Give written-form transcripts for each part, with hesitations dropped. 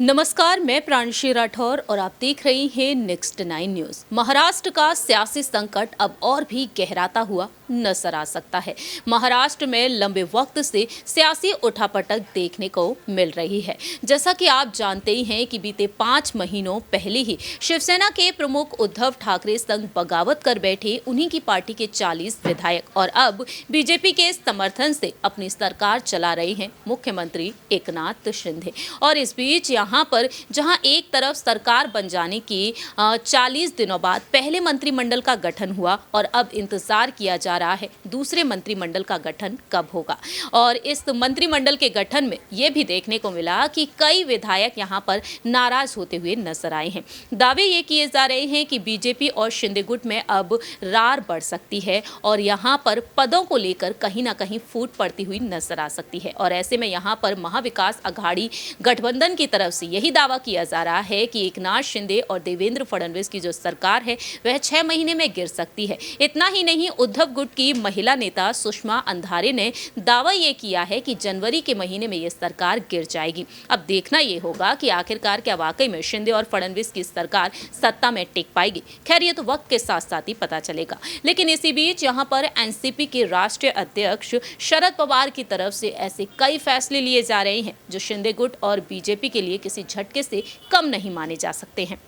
नमस्कार, मैं प्रांशी राठौर और आप देख रही हैं नेक्स्ट 9 न्यूज। महाराष्ट्र का सियासी संकट अब और भी गहराता हुआ नजर आ सकता है। महाराष्ट्र में लंबे वक्त से सियासी उठापटक देखने को मिल रही है। जैसा कि आप जानते ही हैं कि बीते 5 महीनों पहले ही शिवसेना के प्रमुख उद्धव ठाकरे संग बगावत कर बैठे उन्हीं की पार्टी के 40 विधायक और अब बीजेपी के समर्थन से अपनी सरकार चला रहे हैं मुख्यमंत्री एकनाथ शिंदे। और इस बीच यहाँ पर जहाँ एक तरफ सरकार बन जाने के 40 दिनों बाद पहले मंत्रिमंडल का गठन हुआ और अब इंतजार किया जा रहा है दूसरे मंत्रिमंडल का गठन कब होगा। और इस मंत्रिमंडल के गठन में ये भी देखने को मिला कि कई विधायक यहाँ पर नाराज होते हुए नजर आए हैं। दावे ये किए जा रहे हैं कि बीजेपी और शिंदे गुट में अब रार बढ़ सकती है और यहाँ पर पदों को लेकर कहीं ना कहीं फूट पड़ती हुई नजर आ सकती है। और ऐसे में यहाँ पर महाविकास अघाड़ी गठबंधन की तरफ से यही दावा किया जा रहा है कि एकनाथ शिंदे और देवेंद्र फडणवीस की जो सरकार है वह 6 महीने में गिर सकती है। इतना ही नहीं, उद्धव गुट की महिला नेता सुषमा अंधारे ने दावा यह किया है कि जनवरी के महीने में यह सरकार गिर जाएगी। अब देखना यह होगा कि आखिरकार क्या वाकई में शिंदे और फडणवीस की सरकार सत्ता में टिक पाएगी। खैर, ये तो वक्त के साथ साथ ही पता चलेगा। लेकिन इसी बीच यहाँ पर एनसीपी के राष्ट्रीय अध्यक्ष शरद पवार की तरफ से ऐसे कई फैसले लिए जा रहे हैं जो शिंदे गुट और बीजेपी के लिए किसी झटके से कम नहीं माने जा सकते हैं।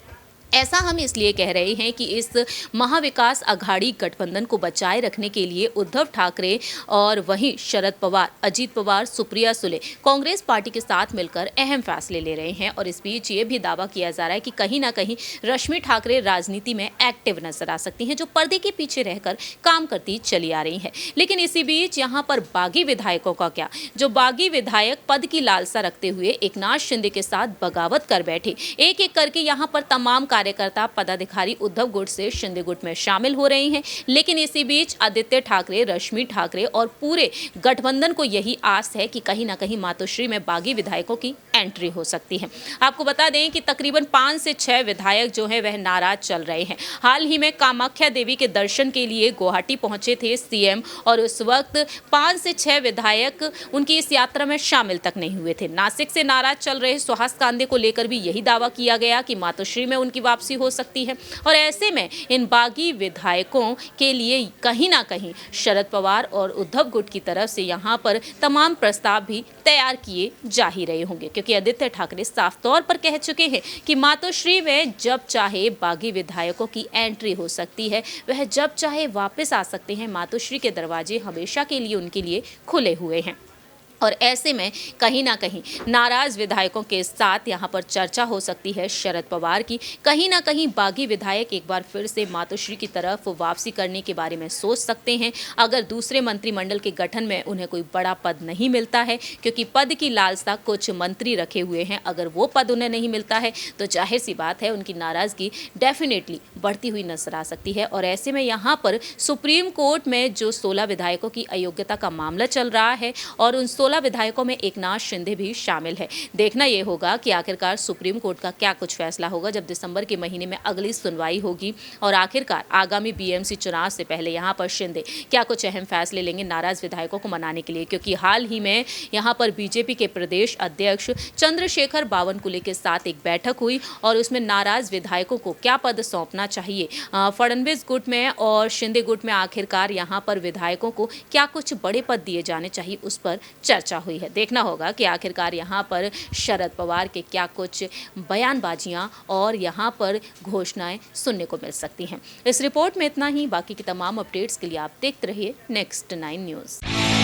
ऐसा हम इसलिए कह रहे हैं कि इस महाविकास अघाड़ी गठबंधन को बचाए रखने के लिए उद्धव ठाकरे और वहीं शरद पवार, अजीत पवार, सुप्रिया सुले कांग्रेस पार्टी के साथ मिलकर अहम फैसले ले रहे हैं। और इस बीच ये भी दावा किया जा रहा है कि कहीं ना कहीं रश्मि ठाकरे राजनीति में एक्टिव नजर आ सकती हैं, जो पर्दे के पीछे रहकर काम करती चली आ रही हैं। लेकिन इसी बीच यहाँ पर बागी विधायकों का क्या, जो बागी विधायक पद की लालसा रखते हुए एकनाथ शिंदे के साथ बगावत कर बैठे, एक एक करके यहाँ पर तमाम कार्यकर्ता पदाधिकारी उद्धव गुट से शिंदे गुट में शामिल हो रहे हैं। लेकिन इसी बीच आदित्य ठाकरे, रश्मि ठाकरे और पूरे गठबंधन को यही आस है कि कहीं ना कहीं मातोश्री में बागी विधायकों की एंट्री हो सकती है। आपको बता दें कि तकरीबन 5 से 6 विधायक जो है वह नाराज चल रहे हैं। हाल ही में कामाख्या देवी के दर्शन के लिए गुवाहाटी पहुंचे थे सीएम और उस वक्त 5 से 6 विधायक उनकी इस यात्रा में शामिल तक नहीं हुए थे। नासिक से नाराज चल रहे सुहास कांदे को लेकर भी यही दावा किया गया कि मातोश्री में उनकी वापसी हो सकती है। और ऐसे में इन बागी विधायकों के लिए कहीं ना कहीं शरद पवार और उद्धव गुट की तरफ से यहाँ पर तमाम प्रस्ताव भी तैयार किए जा ही रहे होंगे, क्योंकि आदित्य ठाकरे साफ तौर पर कह चुके हैं कि मातोश्री में जब चाहे बागी विधायकों की एंट्री हो सकती है, वह जब चाहे वापस आ सकते हैं। मातोश्री के दरवाजे हमेशा के लिए उनके लिए खुले हुए हैं। और ऐसे में कहीं ना कहीं नाराज विधायकों के साथ यहाँ पर चर्चा हो सकती है शरद पवार की। कहीं ना कहीं बागी विधायक एक बार फिर से मातोश्री की तरफ वापसी करने के बारे में सोच सकते हैं, अगर दूसरे मंत्रिमंडल के गठन में उन्हें कोई बड़ा पद नहीं मिलता है, क्योंकि पद की लालसा कुछ मंत्री रखे हुए हैं। अगर वो पद उन्हें नहीं मिलता है तो जाहिर सी बात है उनकी नाराजगी डेफिनेटली बढ़ती हुई नजर आ सकती है। और ऐसे में यहाँ पर सुप्रीम कोर्ट में जो 16 विधायकों की अयोग्यता का मामला चल रहा है और उन 16 विधायकों में एकनाथ शिंदे भी शामिल है। देखना यह होगा कि आखिरकार सुप्रीम कोर्ट का क्या कुछ फैसला होगा जब दिसंबर के महीने में अगली सुनवाई होगी और आखिरकार आगामी बीएमसी चुनाव से पहले यहाँ पर शिंदे क्या कुछ अहम फैसले लेंगे नाराज विधायकों को मनाने के लिए। क्योंकि हाल ही में यहाँ पर बीजेपी के प्रदेश अध्यक्ष चंद्रशेखर बावनकुले के साथ एक बैठक हुई और उसमें नाराज विधायकों को क्या पद सौंपना चाहिए, फडणवीस गुट में और शिंदे गुट में आखिरकार यहाँ पर विधायकों को क्या कुछ बड़े पद दिए जाने चाहिए, उस पर चर्चा हुई है। देखना होगा कि आखिरकार यहाँ पर शरद पवार के क्या कुछ बयानबाजियां और यहाँ पर घोषणाएं सुनने को मिल सकती हैं। इस रिपोर्ट में इतना ही। बाकी की तमाम अपडेट्स के लिए आप देखते रहिए नेक्स्ट 9 न्यूज़।